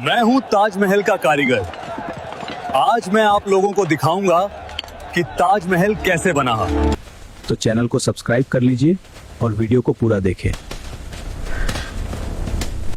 मैं हूं ताजमहल का कारीगर। आज मैं आप लोगों को दिखाऊंगा कि ताजमहल कैसे बना। तो चैनल को सब्सक्राइब कर लीजिए और वीडियो को पूरा देखें।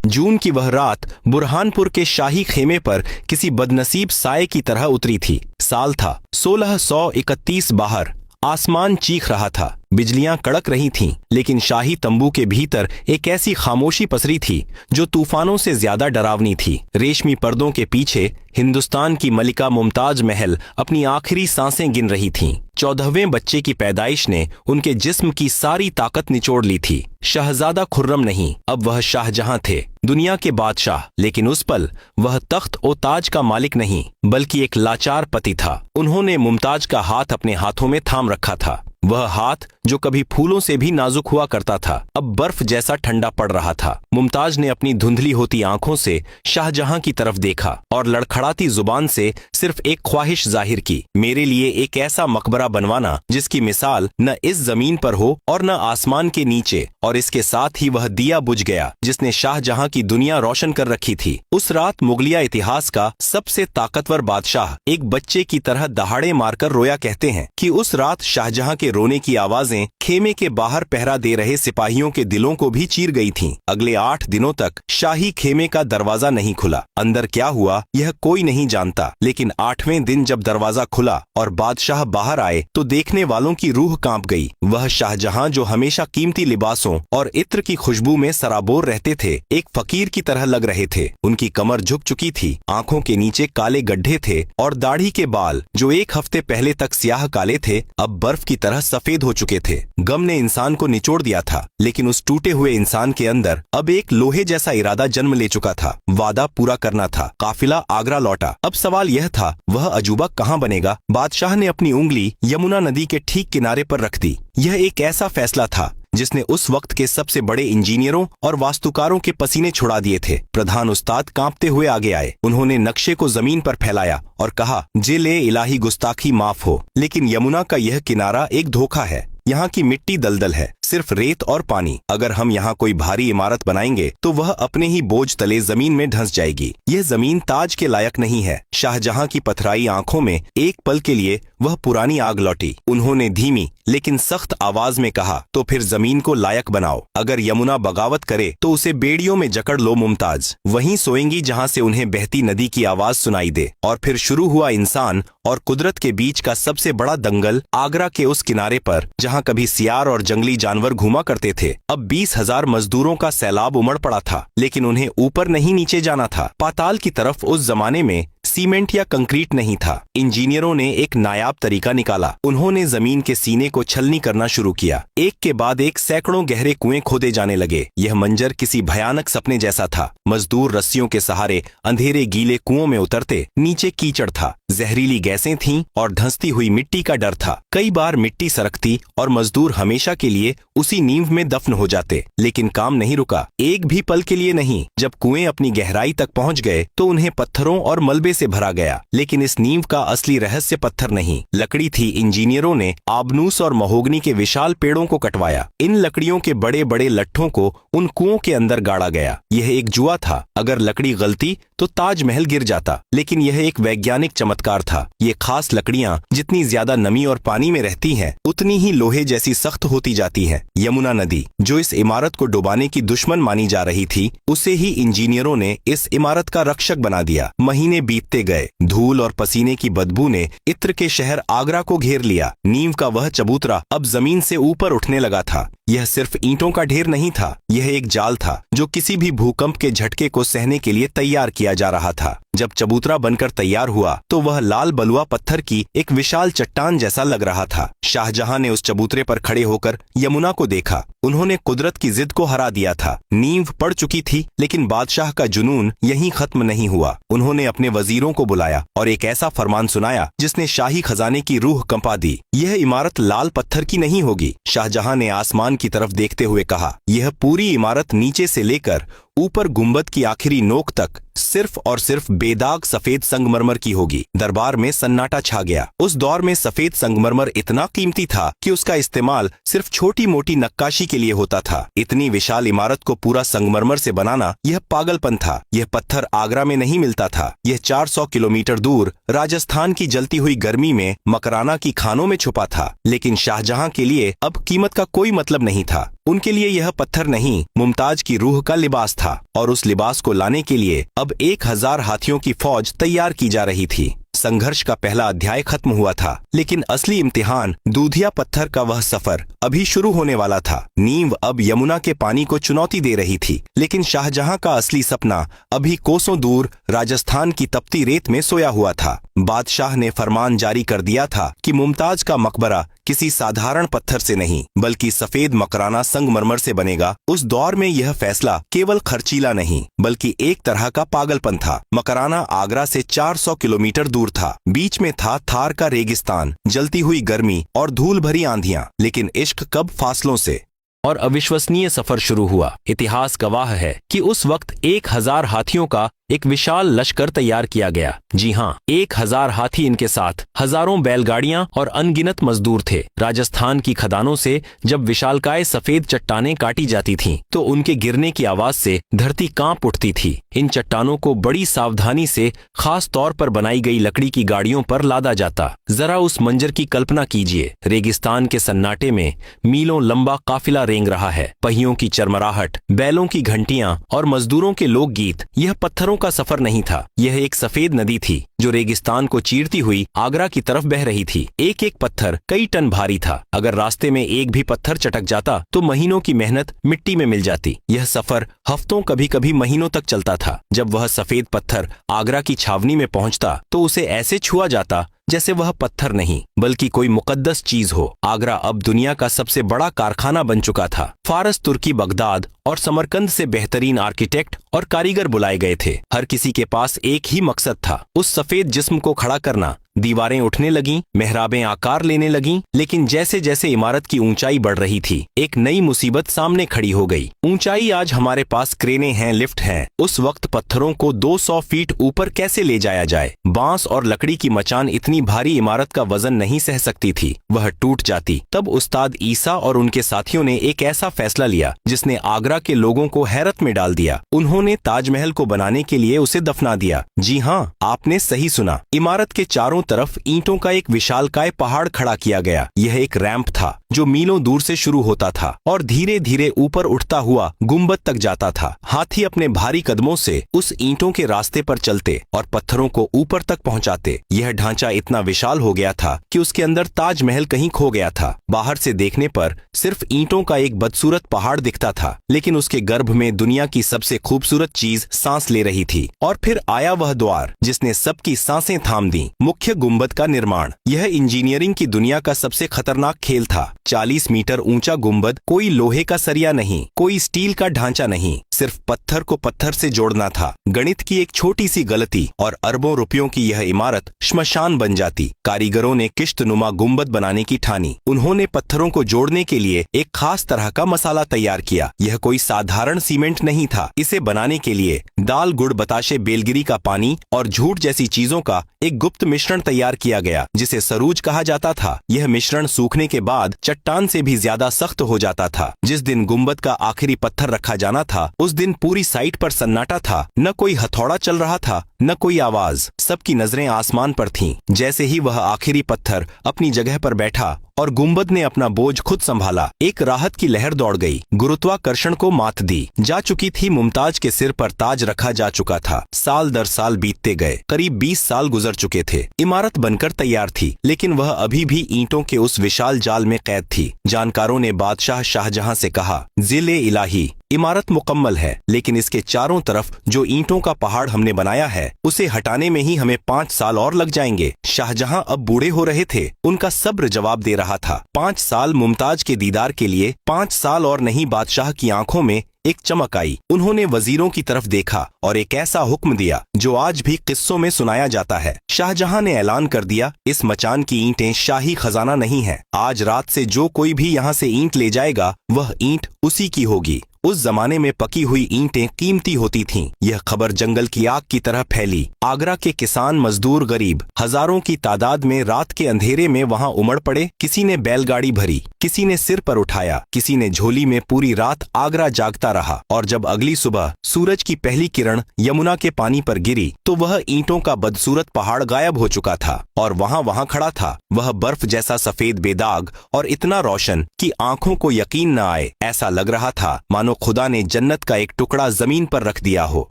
जून की वह रात बुरहानपुर के शाही खेमे पर किसी बदनसीब साये की तरह उतरी थी। साल था 1631। बाहर आसमान चीख रहा था, बिजलियां कड़क रही थीं, लेकिन शाही तंबू के भीतर एक ऐसी खामोशी पसरी थी जो तूफानों से ज्यादा डरावनी थी। रेशमी पर्दों के पीछे हिंदुस्तान की मलिका मुमताज महल अपनी आखिरी सांसें गिन रही थीं। 14वें बच्चे की पैदाइश ने उनके जिस्म की सारी ताकत निचोड़ ली थी। शहजादा खुर्रम नहीं, अब वह शाहजहां थे, दुनिया के बादशाह। लेकिन उस पल वह तख्त और ताज का मालिक नहीं, बल्कि एक लाचार पति था। उन्होंने मुमताज का हाथ अपने हाथों में थाम रखा था। वह हाथ जो कभी फूलों से भी नाजुक हुआ करता था, अब बर्फ जैसा ठंडा पड़ रहा था। मुमताज ने अपनी धुंधली होती आंखों से शाहजहां की तरफ देखा और लड़खड़ाती जुबान से सिर्फ एक ख्वाहिश जाहिर की, मेरे लिए एक ऐसा मकबरा बनवाना जिसकी मिसाल न इस जमीन पर हो और न आसमान के नीचे। और इसके साथ ही वह दिया बुझ गया जिसने शाहजहां की दुनिया रोशन कर रखी थी। उस रात मुगलिया इतिहास का सबसे ताकतवर बादशाह एक बच्चे की तरह दहाड़े मारकर रोया। कहते हैं कि उस रात शाहजहां के रोने की आवाजें खेमे के बाहर पहरा दे रहे सिपाहियों के दिलों को भी चीर गई थीं। अगले 8 दिनों तक शाही खेमे का दरवाजा नहीं खुला। अंदर क्या हुआ यह कोई नहीं जानता, लेकिन 8वें दिन जब दरवाजा खुला और बादशाह बाहर आए तो देखने वालों की रूह कांप गई। वह शाहजहां जो हमेशा कीमती लिबासों और इत्र की खुशबू में सराबोर रहते थे, एक फकीर की तरह लग रहे थे। उनकी कमर झुक चुकी थी, आंखों के नीचे काले गड्ढे थे और दाढ़ी के बाल जो एक हफ्ते पहले तक स्याह काले थे, अब बर्फ की तरह सफेद हो चुके थे। गम ने इंसान को निचोड़ दिया था, लेकिन उस टूटे हुए इंसान के अंदर अब एक लोहे जैसा इरादा जन्म ले चुका था। वादा पूरा करना था। काफिला आगरा लौटा। अब सवाल यह था, वह अजूबा कहाँ बनेगा? बादशाह ने अपनी उंगली यमुना नदी के ठीक किनारे पर रख दी। यह एक ऐसा फैसला था जिसने उस वक्त के सबसे बड़े इंजीनियरों और वास्तुकारों के पसीने छुड़ा दिए थे। प्रधान उस्ताद कांपते हुए आगे आए। उन्होंने नक्शे को जमीन पर फैलाया और कहा, जिले इलाही गुस्ताखी माफ हो, लेकिन यमुना का यह किनारा एक धोखा है। यहाँ की मिट्टी दलदल है, सिर्फ रेत और पानी। अगर हम यहाँ कोई भारी इमारत बनाएंगे तो वह अपने ही बोझ तले जमीन में धंस जाएगी। यह जमीन ताज के लायक नहीं है। शाहजहां की पथराई आंखों में एक पल के लिए वह पुरानी आग लौटी। उन्होंने धीमी लेकिन सख्त आवाज में कहा, तो फिर जमीन को लायक बनाओ। अगर यमुना बगावत करे तो उसे बेड़ियों में जकड़ लो मुमताज। वहीं सोएंगी जहाँ से उन्हें बहती नदी की आवाज सुनाई दे। और फिर शुरू हुआ इंसान और कुदरत के बीच का सबसे बड़ा दंगल। आगरा के उस किनारे पर जहाँ कभी सियार और जंगली जानवर घूमा करते थे, अब 20,000 मजदूरों का सैलाब उमड़ पड़ा था। लेकिन उन्हें ऊपर नहीं नीचे जाना था, पाताल की तरफ। उस जमाने में सीमेंट या कंक्रीट नहीं था। इंजीनियरों ने एक नायाब तरीका निकाला। उन्होंने जमीन के सीने को छलनी करना शुरू किया। एक के बाद एक सैकड़ों गहरे कुएं खोदे जाने लगे। यह मंजर किसी भयानक सपने जैसा था। मजदूर रस्सियों के सहारे अंधेरे गीले कुओं में उतरते। नीचे कीचड़ था, जहरीली गैसें थीं और धंसती हुई मिट्टी का डर था। कई बार मिट्टी सरकती और मजदूर हमेशा के लिए उसी नींव में दफन हो जाते। लेकिन काम नहीं रुका, एक भी पल के लिए नहीं। जब कुएं अपनी गहराई तक पहुंच गए तो उन्हें पत्थरों और मलबे से भरा गया। लेकिन इस नींव का असली रहस्य पत्थर नहीं, लकड़ी थी। इंजीनियरों ने आबनूस और महोगनी के विशाल पेड़ों को कटवाया। इन लकड़ियों के बड़े बड़े लट्ठों को उन कुओं के अंदर गाड़ा गया। यह एक जुआ था। अगर लकड़ी गलती तो ताजमहल गिर जाता। लेकिन यह एक वैज्ञानिक चमत्कार था। ये खास लकड़ियां जितनी ज्यादा नमी और पानी में रहती हैं, उतनी ही लोहे जैसी सख्त होती जाती हैं। यमुना नदी जो इस इमारत को डुबाने की दुश्मन मानी जा रही थी, उसे ही इंजीनियरों ने इस इमारत का रक्षक बना दिया। महीने बीतते गए। धूल और पसीने की बदबू ने इत्र के शहर आगरा को घेर लिया। नींव का वह चबूतरा अब जमीन से ऊपर उठने लगा था। यह सिर्फ ईंटों का ढेर नहीं था, यह एक जाल था जो किसी भी भूकंप के झटके को सहने के लिए तैयार किया जा रहा था। जब चबूतरा बनकर तैयार हुआ तो वह लाल बलुआ पत्थर की एक विशाल चट्टान जैसा लग रहा था। शाहजहां ने उस चबूतरे पर खड़े होकर यमुना को देखा। उन्होंने कुदरत की जिद को हरा दिया था। नींव पड़ चुकी थी, लेकिन बादशाह का जुनून यहीं खत्म नहीं हुआ। उन्होंने अपने वजीरों को बुलाया और एक ऐसा फरमान सुनाया जिसने शाही खजाने की रूह कंपा दी। यह इमारत लाल पत्थर की नहीं होगी। शाहजहां ने आसमान की तरफ देखते हुए कहा, यह पूरी इमारत नीचे से लेकर ऊपर गुंबद की आखिरी नोक तक सिर्फ और सिर्फ बेदाग सफेद संगमरमर की होगी। दरबार में सन्नाटा छा गया। उस दौर में सफेद संगमरमर इतना कीमती था कि उसका इस्तेमाल सिर्फ छोटी मोटी नक्काशी के लिए होता था। इतनी विशाल इमारत को पूरा संगमरमर से बनाना यह पागलपन था। यह पत्थर आगरा में नहीं मिलता था। यह 400 किलोमीटर दूर राजस्थान की जलती हुई गर्मी में मकराना की खानों में छुपा था। लेकिन शाहजहां के लिए अब कीमत का कोई मतलब नहीं था। उनके लिए यह पत्थर नहीं, मुमताज की रूह का लिबास था, और उस लिबास को लाने के लिए अब 1000 हाथियों की फौज तैयार की जा रही थी। संघर्ष का पहला अध्याय खत्म हुआ था, लेकिन असली इम्तिहान दूधिया पत्थर का वह सफर अभी शुरू होने वाला था। नींव अब यमुना के पानी को चुनौती दे रही थी, लेकिन शाहजहां का असली सपना अभी कोसों दूर राजस्थान की तपती रेत में सोया हुआ था। बादशाह ने फरमान जारी कर दिया था कि मुमताज का मकबरा किसी साधारण पत्थर से नहीं बल्कि सफेद मकराना संगमरमर से बनेगा। उस दौर में यह फैसला केवल खर्चीला नहीं बल्कि एक तरह का पागलपन था। मकराना आगरा से 400 किलोमीटर दूर था। बीच में था थार का रेगिस्तान, जलती हुई गर्मी और धूल भरी आंधियां। लेकिन इश्क कब फासलों से और अविश्वसनीय सफर शुरू हुआ। इतिहास गवाह है कि उस वक्त 1000 हाथियों का एक विशाल लश्कर तैयार किया गया। जी हाँ, 1000 हाथी, इनके साथ हजारों बैलगाड़ियां और अनगिनत मजदूर थे। राजस्थान की खदानों से जब विशालकाय सफेद चट्टानें काटी जाती थीं, तो उनके गिरने की आवाज से धरती कांप उठती थी। इन चट्टानों को बड़ी सावधानी से खास तौर पर बनाई गई लकड़ी की गाड़ियों पर लादा जाता। जरा उस मंजर की कल्पना कीजिए। रेगिस्तान के सन्नाटे में मीलों लंबा काफिला रेंग रहा है। पहियों की चरमराहट, बैलों की घंटियां और मजदूरों के लोकगीत। यह पत्थरों का सफर नहीं था, यह एक सफेद नदी थी जो रेगिस्तान को चीरती हुई आगरा की तरफ बह रही थी। एक एक पत्थर कई टन भारी था। अगर रास्ते में एक भी पत्थर चटक जाता तो महीनों की मेहनत मिट्टी में मिल जाती। यह सफर हफ्तों, कभी कभी महीनों तक चलता था। जब वह सफेद पत्थर आगरा की छावनी में पहुंचता तो उसे ऐसे छुआ जाता जैसे वह पत्थर नहीं बल्कि कोई मुकद्दस चीज हो। आगरा अब दुनिया का सबसे बड़ा कारखाना बन चुका था। फारस, तुर्की, बगदाद और समरकंद से बेहतरीन आर्किटेक्ट और कारीगर बुलाए गए थे। हर किसी के पास एक ही मकसद था, उस सफेद जिस्म को खड़ा करना। दीवारें उठने लगीं, मेहराबें आकार लेने लगीं, लेकिन जैसे जैसे इमारत की ऊंचाई बढ़ रही थी, एक नई मुसीबत सामने खड़ी हो गई। ऊंचाई, आज हमारे पास क्रेनें हैं, लिफ्ट हैं। उस वक्त पत्थरों को 200 फीट ऊपर कैसे ले जाया जाए? बांस और लकड़ी की मचान इतनी भारी इमारत का वजन नहीं सह सकती थी, वह टूट जाती। तब उस्ताद ईसा और उनके साथियों ने एक ऐसा फैसला लिया जिसने आगरा के लोगों को हैरत में डाल दिया। उन्होंने ताजमहल को बनाने के लिए उसे दफना दिया। जी हाँ, आपने सही सुना। इमारत के चारों तरफ ईंटों का एक विशालकाय पहाड़ खड़ा किया गया। यह एक रैंप था जो मीलों दूर से शुरू होता था और धीरे धीरे ऊपर उठता हुआ गुंबद तक जाता था। हाथी अपने भारी कदमों से उस ईंटों के रास्ते पर चलते और पत्थरों को ऊपर तक पहुंचाते। यह ढांचा इतना विशाल हो गया था कि उसके अंदर ताजमहल कहीं खो गया था। बाहर से देखने पर सिर्फ ईंटों का एक बदसूरत पहाड़ दिखता था, लेकिन उसके गर्भ में दुनिया की सबसे खूबसूरत चीज सांस ले रही थी। और फिर आया वह द्वार जिसने सबकी सांसें थाम दी, मुख्य गुंबद का निर्माण। यह इंजीनियरिंग की दुनिया का सबसे खतरनाक खेल था। 40 मीटर ऊंचा गुंबद, कोई लोहे का सरिया नहीं, कोई स्टील का ढांचा नहीं, सिर्फ पत्थर को पत्थर से जोड़ना था। गणित की एक छोटी सी गलती और अरबों रुपयों की यह इमारत श्मशान बन जाती। कारीगरों ने किश्तनुमा गुंबद बनाने की ठानी। उन्होंने पत्थरों को जोड़ने के लिए एक खास तरह का मसाला तैयार किया। यह कोई साधारण सीमेंट नहीं था। इसे बनाने के लिए दाल, गुड़, बताशे, बेलगिरी का पानी और झूठ जैसी चीजों का एक गुप्त मिश्रण तैयार किया गया जिसे सरूज कहा जाता था। यह मिश्रण सूखने के बाद चट्टान से भी ज्यादा सख्त हो जाता था। जिस दिन गुंबद का आखिरी पत्थर रखा जाना था, उस दिन पूरी साइट पर सन्नाटा था। न कोई हथौड़ा चल रहा था, न कोई आवाज। सबकी नजरें आसमान पर थीं। जैसे ही वह आखिरी पत्थर अपनी जगह पर बैठा और गुंबद ने अपना बोझ खुद संभाला, एक राहत की लहर दौड़ गई। गुरुत्वाकर्षण को मात दी जा चुकी थी। मुमताज के सिर पर ताज रखा जा चुका था। साल दर साल बीतते गए। करीब 20 साल गुजर चुके थे। इमारत बनकर तैयार थी, लेकिन वह अभी भी ईंटों के उस विशाल जाल में कैद थी। जानकारों ने बादशाह शाहजहां से कहा, जिले इलाही, इमारत मुकम्मल है, लेकिन इसके चारों तरफ जो ईंटों का पहाड़ हमने बनाया है, उसे हटाने में ही हमें 5 साल और लग जाएंगे। शाहजहां अब बूढ़े हो रहे थे। उनका सब्र जवाब दे रहा था। 5 साल मुमताज के दीदार के लिए 5 साल और नहीं। बादशाह की आंखों में एक चमक आई। उन्होंने वजीरों की तरफ देखा और एक ऐसा हुक्म दिया जो आज भी किस्सों में सुनाया जाता है। शाहजहां ने ऐलान कर दिया, इस मचान की ईंटें शाही खजाना नहीं है। आज रात से जो कोई भी यहाँ से ईंट ले जाएगा, वह ईंट उसी की होगी। उस जमाने में पकी हुई ईंटें कीमती होती थीं। यह खबर जंगल की आग की तरह फैली। आगरा के किसान, मजदूर, गरीब हजारों की तादाद में रात के अंधेरे में वहां उमड़ पड़े। किसी ने बैलगाड़ी भरी, किसी ने सिर पर उठाया, किसी ने झोली में। पूरी रात आगरा जागता रहा और जब अगली सुबह सूरज की पहली किरण यमुना के पानी पर गिरी तो वह ईंटों का बदसूरत पहाड़ गायब हो चुका था और वहां खड़ा था वह बर्फ जैसा सफेद, बेदाग और इतना रोशन कि आंखों को यकीन न आए। ऐसा लग रहा था मानो खुदा ने जन्नत का एक टुकड़ा जमीन पर रख दिया हो।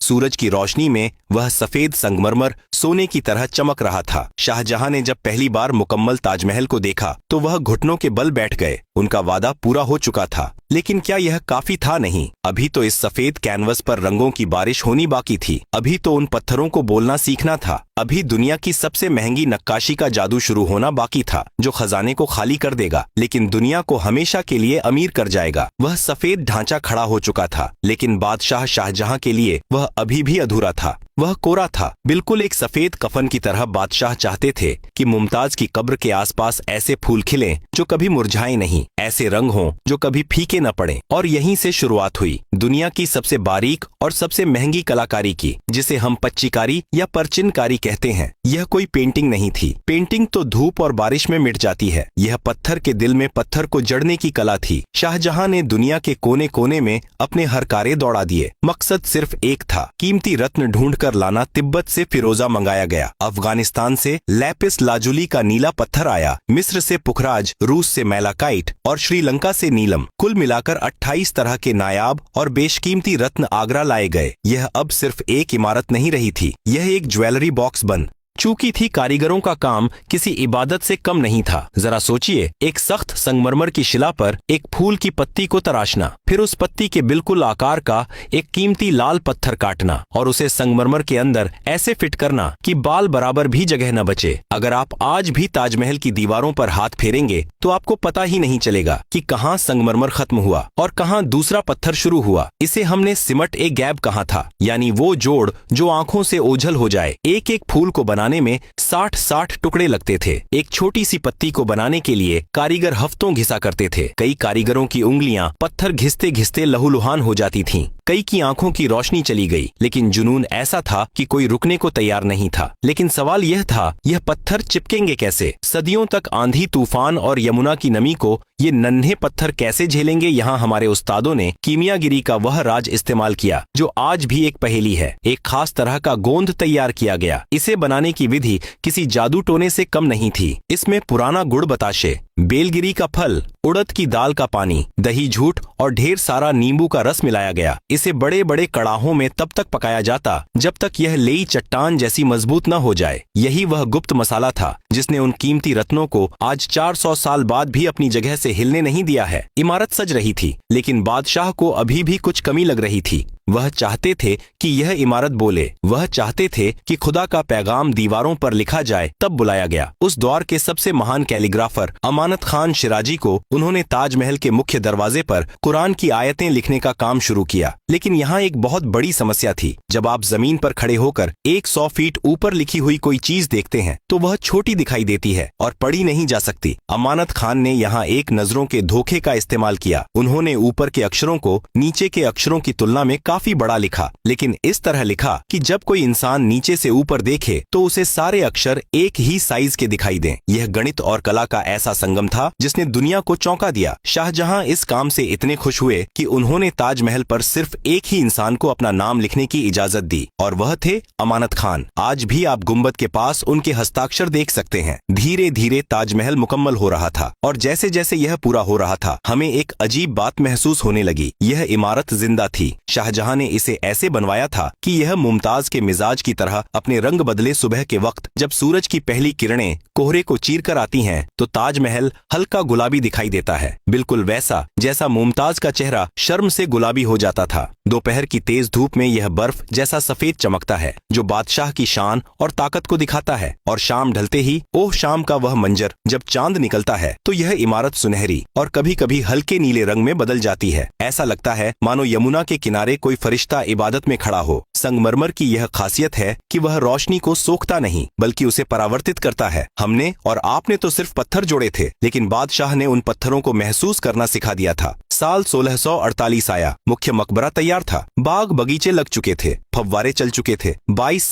सूरज की रोशनी में वह सफेद संगमरमर सोने की तरह चमक रहा था। शाहजहां ने जब पहली बार मुकम्मल ताजमहल को देखा तो वह घुटनों के बल बैठ गए। उनका वादा पूरा हो चुका था, लेकिन क्या यह काफी था? नहीं। अभी तो इस सफेद कैनवस पर रंगों की बारिश होनी बाकी थी। अभी तो उन पत्थरों को बोलना सीखना था। अभी दुनिया की सबसे महंगी नक्काशी का जादू शुरू होना बाकी था, जो खजाने को खाली कर देगा लेकिन दुनिया को हमेशा के लिए अमीर कर जाएगा। वह सफेद ढांचा खड़ा हो चुका था, लेकिन बादशाह शाहजहां के लिए वह अभी भी अधूरा था। वह कोरा था, बिल्कुल एक सफेद कफन की तरह। बादशाह चाहते थे कि मुमताज की कब्र के आसपास ऐसे फूल खिलें जो कभी मुरझाए नहीं, ऐसे रंग हों जो कभी फीके न पड़े। और यहीं से शुरुआत हुई दुनिया की सबसे बारीक और सबसे महंगी कलाकारी की, जिसे हम पच्चीकारी या परचिनकारी कहते हैं। यह कोई पेंटिंग नहीं थी। पेंटिंग तो धूप और बारिश में मिट जाती है। यह पत्थर के दिल में पत्थर को जड़ने की कला थी। शाहजहां ने दुनिया के कोने कोने में अपने हरकारे दौड़ा दिए। मकसद सिर्फ एक था, कीमती रत्न ढूंढ कर लाना। तिब्बत से फिरोजा मंगाया गया, अफगानिस्तान से लैपिस लाजुली का नीला पत्थर आया, मिस्र से पुखराज, रूस से मैलाकाइट और श्रीलंका से नीलम। कुल मिलाकर 28 तरह के नायाब और बेशकीमती रत्न आगरा लाए गए। यह अब सिर्फ एक इमारत नहीं रही थी, यह एक ज्वेलरी बॉक्स बन चूकी थी। कारीगरों का काम किसी इबादत से कम नहीं था। जरा सोचिए, एक सख्त संगमरमर की शिला पर एक फूल की पत्ती को तराशना, फिर उस पत्ती के बिल्कुल आकार का एक कीमती लाल पत्थर काटना और उसे संगमरमर के अंदर ऐसे फिट करना कि बाल बराबर भी जगह न बचे। अगर आप आज भी ताजमहल की दीवारों पर हाथ फेरेंगे तो आपको पता ही नहीं चलेगा कि कहाँ संगमरमर खत्म हुआ और कहाँ दूसरा पत्थर शुरू हुआ। इसे हमने सिमट ए गैप कहा था, यानी वो जोड़ जो आंखों से ओझल हो जाए। एक एक फूल को बनाने में 60-60 टुकड़े लगते थे। एक छोटी सी पत्ती को बनाने के लिए कारीगर हफ्तों घिसा करते थे। कई कारीगरों की उंगलियां पत्थर घिसते घिसते लहूलुहान हो जाती थीं। कई की आंखों की रोशनी चली गई, लेकिन जुनून ऐसा था कि कोई रुकने को तैयार नहीं था। लेकिन सवाल यह था, यह पत्थर चिपकेंगे कैसे? सदियों तक आंधी, तूफान और यमुना की नमी को ये नन्हे पत्थर कैसे झेलेंगे? यहाँ हमारे उस्तादों ने कीमियागिरी का वह राज इस्तेमाल किया जो आज भी एक पहेली है। एक खास तरह का गोंद तैयार किया गया। इसे बनाने की विधि किसी जादू टोने से कम नहीं थी। इसमें पुराना गुड़ बताशे, बेलगिरी का फल, उड़द की दाल का पानी, दही, झूठ और ढेर सारा नींबू का रस मिलाया गया। इसे बड़े बड़े कड़ाहों में तब तक पकाया जाता जब तक यह लेई चट्टान जैसी मजबूत न हो जाए। यही वह गुप्त मसाला था जिसने उन कीमती रत्नों को आज 400 साल बाद भी अपनी जगह से हिलने नहीं दिया है। इमारत सज रही थी, लेकिन बादशाह को अभी भी कुछ कमी लग रही थी। वह चाहते थे कि यह इमारत बोले। वह चाहते थे कि खुदा का पैगाम दीवारों पर लिखा जाए। तब बुलाया गया उस दौर के सबसे महान कैलीग्राफर अमानत खान शिराजी को। उन्होंने ताजमहल के मुख्य दरवाजे पर कुरान की आयतें लिखने का काम शुरू किया। लेकिन यहाँ एक बहुत बड़ी समस्या थी। जब आप जमीन पर खड़े होकर 100 फीट ऊपर लिखी हुई कोई चीज देखते हैं तो वह छोटी दिखाई देती है और पढ़ी नहीं जा सकती। अमानत खान ने यहाँ एक नजरों के धोखे का इस्तेमाल किया। उन्होंने ऊपर के अक्षरों को नीचे के अक्षरों की तुलना में काफी बड़ा लिखा, लेकिन इस तरह लिखा कि जब कोई इंसान नीचे से ऊपर देखे तो उसे सारे अक्षर एक ही साइज के दिखाई दें। यह गणित और कला का ऐसा संगम था जिसने दुनिया को चौंका दिया। शाहजहां इस काम से इतने खुश हुए कि उन्होंने ताजमहल पर सिर्फ एक ही इंसान को अपना नाम लिखने की इजाजत दी और वह थे अमानत खान। आज भी आप गुंबद के पास उनके हस्ताक्षर देख सकते हैं। धीरे धीरे ताजमहल मुकम्मल हो रहा था और जैसे जैसे यह पूरा हो रहा था हमें एक अजीब बात महसूस होने लगी। यह इमारत जिंदा थी। शाहजहां ने इसे ऐसे बनवाया था कि यह मुमताज के मिजाज की तरह अपने रंग बदले। सुबह के वक्त जब सूरज की पहली किरणें कोहरे को चीरकर आती हैं तो ताजमहल हल्का गुलाबी दिखाई देता है, बिल्कुल वैसा जैसा मुमताज का चेहरा शर्म से गुलाबी हो जाता था। दोपहर की तेज धूप में यह बर्फ जैसा सफेद चमकता है जो बादशाह की शान और ताकत को दिखाता है। और शाम ढलते ही, ओह शाम का वह मंजर, जब चांद निकलता है तो यह इमारत सुनहरी और कभी कभी हल्के नीले रंग में बदल जाती है। ऐसा लगता है मानो यमुना के किनारे कोई फरिश्ता इबादत में खड़ा हो। संगमरमर की यह खासियत है कि वह रोशनी को सोखता नहीं बल्कि उसे परावर्तित करता है। हमने और आपने तो सिर्फ पत्थर जोड़े थे, लेकिन बादशाह ने उन पत्थरों को महसूस करना सिखा दिया था। साल 1648 आया। मुख्य मकबरा तैयार था, बाग बगीचे लग चुके थे, फव्वारे चल चुके थे। 22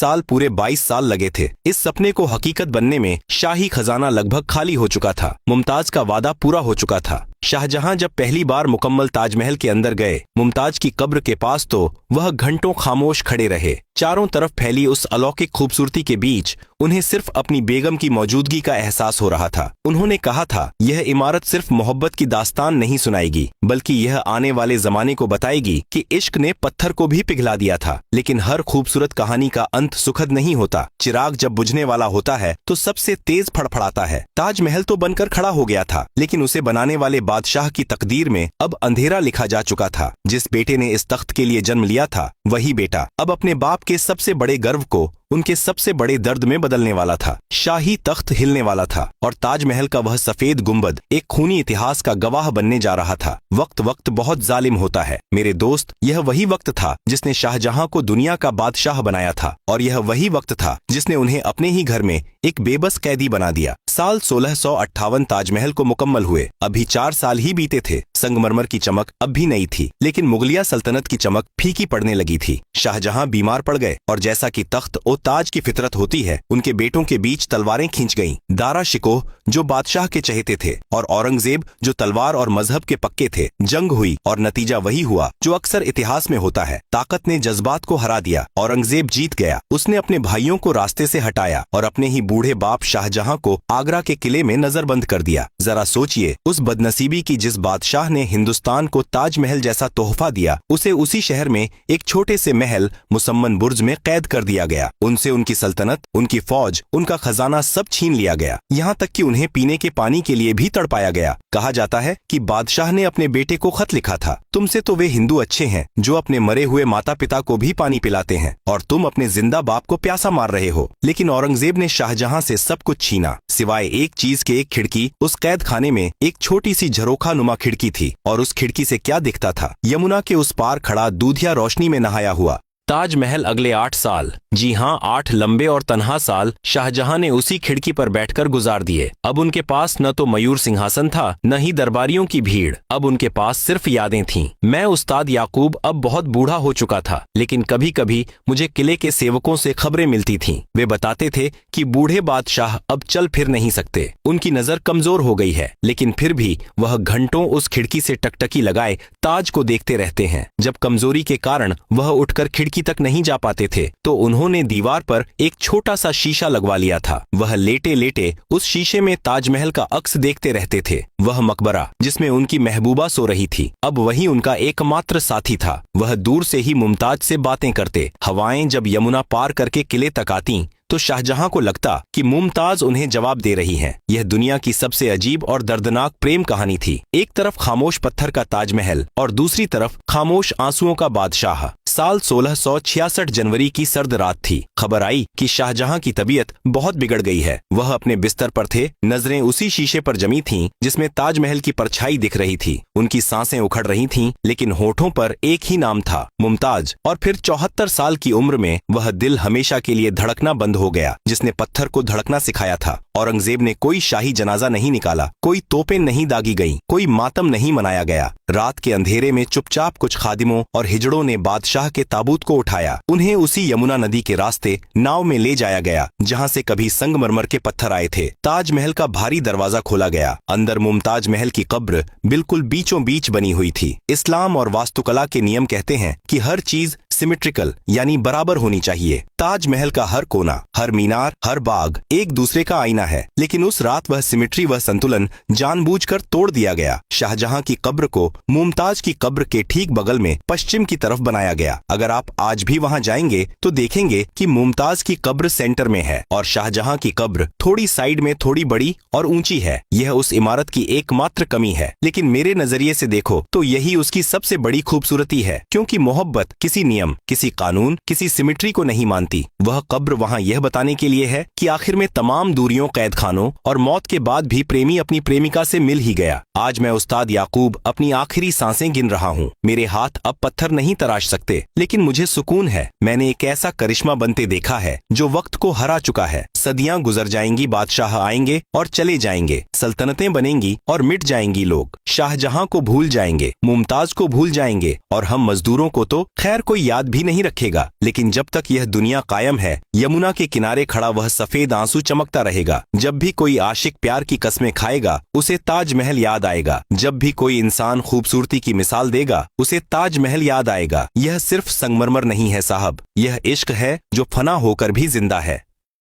साल लगे थे। इस सपने को हकीकत बनने में शाही खजाना लगभग खाली हो चुका था। मुमताज का वादा पूरा हो चुका था। शाहजहां जब पहली बार मुकम्मल ताजमहल के अंदर गए, मुमताज की कब्र के पास तो वह घंटों खामोश खड़े रहे। चारों तरफ फैली उस अलौकिक खूबसूरती के बीच उन्हें सिर्फ अपनी बेगम की मौजूदगी का एहसास हो रहा था। उन्होंने कहा था, यह इमारत सिर्फ मोहब्बत की दास्तान नहीं सुनाएगी, बल्कि यह आने वाले जमाने को बताएगी कि इश्क ने पत्थर को भी पिघला दिया था। लेकिन हर खूबसूरत कहानी का अंत सुखद नहीं होता। चिराग जब बुझने वाला होता है तो सबसे तेज फड़फड़ाता है। ताजमहल तो बनकर खड़ा हो गया था, लेकिन उसे बनाने वाले बादशाह की तकदीर में अब अंधेरा लिखा जा चुका था। जिस बेटे ने इस तख्त के लिए जन्म लिया था, वही बेटा अब अपने बाप के सबसे बड़े गर्व को उनके सबसे बड़े दर्द में बदलने वाला था। शाही तख्त हिलने वाला था और ताजमहल का वह सफेद गुंबद एक खूनी इतिहास का गवाह बनने जा रहा था। वक्त बहुत जालिम होता है मेरे दोस्त। यह वही वक्त था जिसने शाहजहां को दुनिया का बादशाह बनाया था, और यह वही वक्त था जिसने उन्हें अपने ही घर में एक बेबस कैदी बना दिया। साल 1658 ताजमहल को मुकम्मल हुए। अभी 4 साल ही बीते थे। संगमरमर की चमक अब भी नई थी, लेकिन मुगलिया सल्तनत की चमक फीकी पड़ने लगी थी। शाहजहां बीमार पड़ गए और जैसा कि तख्त और ताज की फितरत होती है, उनके बेटों के बीच तलवारें खींच गईं। दारा शिकोह जो बादशाह के चहेते थे और औरंगजेब जो तलवार और मजहब के पक्के थे। जंग हुई और नतीजा वही हुआ जो अक्सर इतिहास में होता है। ताकत ने जज्बात को हरा दिया। औरंगजेब जीत गया। उसने अपने भाइयों को रास्ते से हटाया और अपने ही बूढ़े बाप शाहजहां को आगरा के किले में नजरबंद कर दिया। जरा सोचिए, उस बदनसीबी की जिस बादशाह ने हिंदुस्तान को ताजमहल जैसा तोहफा दिया, उसे उसी शहर में एक छोटे से महल मुसम्मन बुर्ज में कैद कर दिया गया। उनसे उनकी सल्तनत, उनकी फौज, उनका खजाना सब छीन लिया गया। यहाँ तक कि उन्हें पीने के पानी के लिए भी तड़पाया गया। कहा जाता है कि बादशाह ने अपने बेटे को खत लिखा था, तुमसे तो वे हिंदू अच्छे हैं जो अपने मरे हुए माता पिता को भी पानी पिलाते हैं, और तुम अपने जिंदा बाप को प्यासा मार रहे हो। लेकिन औरंगजेब ने शाहजहां से सब कुछ छीना, सिवाय एक चीज के। एक खिड़की। उस कैद खाने में एक छोटी सी झरोखा नुमा खिड़की थी, और उस खिड़की से क्या दिखता था? यमुना के उस पार खड़ा दूधिया रोशनी में नहाया हुआ ताजमहल। अगले 8 साल, जी हाँ 8 लंबे और तन्हा साल, शाहजहां ने उसी खिड़की पर बैठकर गुजार दिए। अब उनके पास न तो मयूर सिंहासन था, न ही दरबारियों की भीड़। अब उनके पास सिर्फ यादें थीं। मैं उस्ताद याकूब अब बहुत बूढ़ा हो चुका था, लेकिन कभी कभी मुझे किले के सेवकों से खबरें मिलती थीं। वे बताते थे कि बूढ़े बादशाह अब चल फिर नहीं सकते, उनकी नजर कमजोर हो गई है, लेकिन फिर भी वह घंटों उस खिड़की से टकटकी लगाए ताज को देखते रहते हैं। जब कमजोरी के कारण वह उठकर खिड़की तक नहीं जा पाते थे, तो उन्होंने दीवार पर एक छोटा सा शीशा लगवा लिया था। वह लेटे लेटे उस शीशे में ताजमहल का अक्स देखते रहते थे। वह मकबरा जिसमें उनकी महबूबा सो रही थी, अब वही उनका एकमात्र साथी था। वह दूर से ही मुमताज से बातें करते। हवाएं जब यमुना पार करके किले तक आती तो शाहजहां को लगता कि मुमताज उन्हें जवाब दे रही हैं। यह दुनिया की सबसे अजीब और दर्दनाक प्रेम कहानी थी। एक तरफ खामोश पत्थर का ताजमहल और दूसरी तरफ खामोश आंसुओं का बादशाह। साल 1666 जनवरी की सर्द रात थी। खबर आई कि शाहजहां की तबीयत बहुत बिगड़ गई है। वह अपने बिस्तर पर थे। नजरें उसी शीशे पर जमी थीं जिसमें ताजमहल की परछाई दिख रही थी। उनकी सांसें उखड़ रही थीं, लेकिन होठों पर एक ही नाम था, मुमताज। और फिर 74 साल की उम्र में वह दिल हमेशा के लिए धड़कना बंद हो गया जिसने पत्थर को धड़कना सिखाया था। औरंगजेब ने कोई शाही जनाजा नहीं निकाला, कोई तोपें नहीं दागी गईं, कोई मातम नहीं मनाया गया। रात के अंधेरे में चुपचाप कुछ खादिमों और हिजड़ों ने बादशाह के ताबूत को उठाया। उन्हें उसी यमुना नदी के रास्ते नाव में ले जाया गया जहां से कभी संगमरमर के पत्थर आए थे। ताजमहल का भारी दरवाजा खोला गया। अंदर मुमताज महल की कब्र बिल्कुल बीचों बीच बनी हुई थी। इस्लाम और वास्तुकला के नियम कहते हैं कि हर चीज सिमेट्रिकल यानी बराबर होनी चाहिए। ताजमहल का हर कोना, हर मीनार, हर बाग एक दूसरे का आईना है, लेकिन उस रात वह सिमेट्री, वह संतुलन जानबूझकर तोड़ दिया गया। शाहजहां की कब्र को मुमताज की कब्र के ठीक बगल में पश्चिम की तरफ बनाया गया। अगर आप आज भी वहां जाएंगे तो देखेंगे कि मुमताज की कब्र सेंटर में है और शाहजहां की कब्र थोड़ी साइड में थोड़ी बड़ी और ऊंची है। यह उस इमारत की एकमात्र कमी है, लेकिन मेरे नजरिए से देखो तो यही उसकी सबसे बड़ी खूबसूरती है, क्योंकि मोहब्बत किसी नियम नियम, किसी कानून, किसी सिमिट्री को नहीं मानती। वह कब्र वहाँ यह बताने के लिए है कि आखिर में तमाम दूरियों, कैद खानों और मौत के बाद भी प्रेमी अपनी प्रेमिका से मिल ही गया। आज मैं उस्ताद याकूब अपनी आखिरी सांसें गिन रहा हूँ। मेरे हाथ अब पत्थर नहीं तराश सकते, लेकिन मुझे सुकून है। मैंने एक ऐसा करिश्मा बनते देखा है जो वक्त को हरा चुका है। सदियां गुजर जाएंगी, बादशाह आएंगे और चले जाएंगे, सल्तनतें बनेंगी और मिट जाएंगी, लोग शाहजहां को भूल जाएंगे, मुमताज को भूल जाएंगे, और हम मजदूरों को तो खैर कोई याद भी नहीं रखेगा। लेकिन जब तक यह दुनिया कायम है, यमुना के किनारे खड़ा वह सफेद आंसू चमकता रहेगा। जब भी कोई आशिक प्यार की कस्में खाएगा, उसे ताजमहल याद आएगा। जब भी कोई इंसान खूबसूरती की मिसाल देगा, उसे ताजमहल याद आएगा। यह सिर्फ संगमरमर नहीं है साहब, यह इश्क है जो फना होकर भी जिंदा है।